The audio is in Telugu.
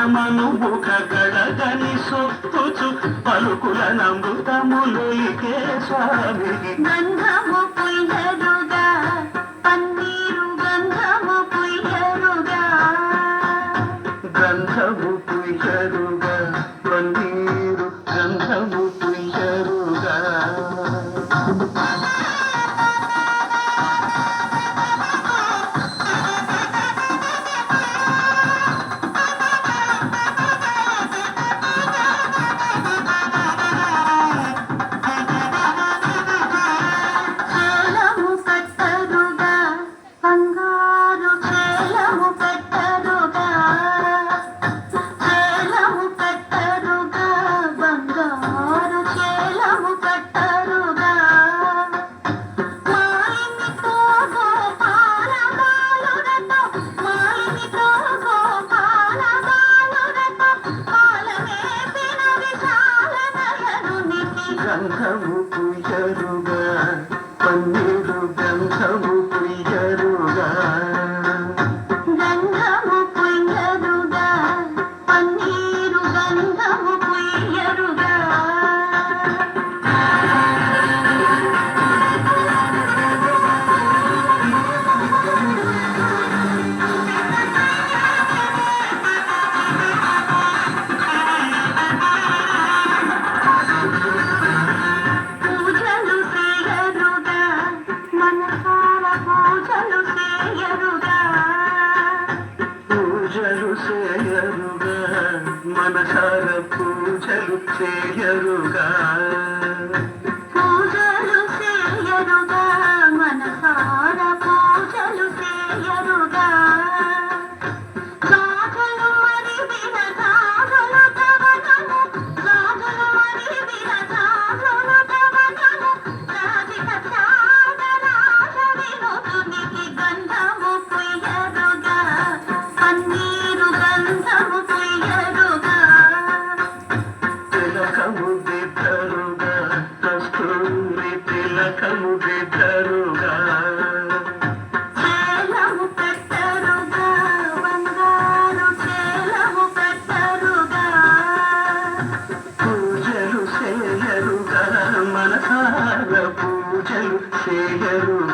మనుముఖ గడగని సొత్తుచు పలుకుల నమృతములొలికే స్వామికి గంధము పుయ్యరుగా పన్నీరు గంధము పుయ్యరుగా గంధము పుయ్యరుగా పన్నీరు గంధము పుయ్యరుగా గంధము పుయ్యరుగా పన్నీరు గంధము పుయ్యరుగా గంధము పుయ్యరుగా పన్నీరు గంధము పుయ్యరుగా పూజలు చేయరుగా మనసార పూజలు చేయరుగా పూజలు చేయరుగా మనసార పూజలు చేయరుగా రాజులు మరి వినరాజులు తవనము రాజులు మరి వినరాజులు తవనము రాజిక త్యాగరాజ వినోదునికి గంధము పుయ్యరుగా పన్నీరు గంధము పుయ్యరుగా తిలకము బిద్దరుగా కస్తూరి తిలకము బిద్దరుగా చేలము పెట్టరుగా బంగారు చేలము పెట్టరుగా పూజలు చేయరుగా మనసార పూజలు చేయరుగా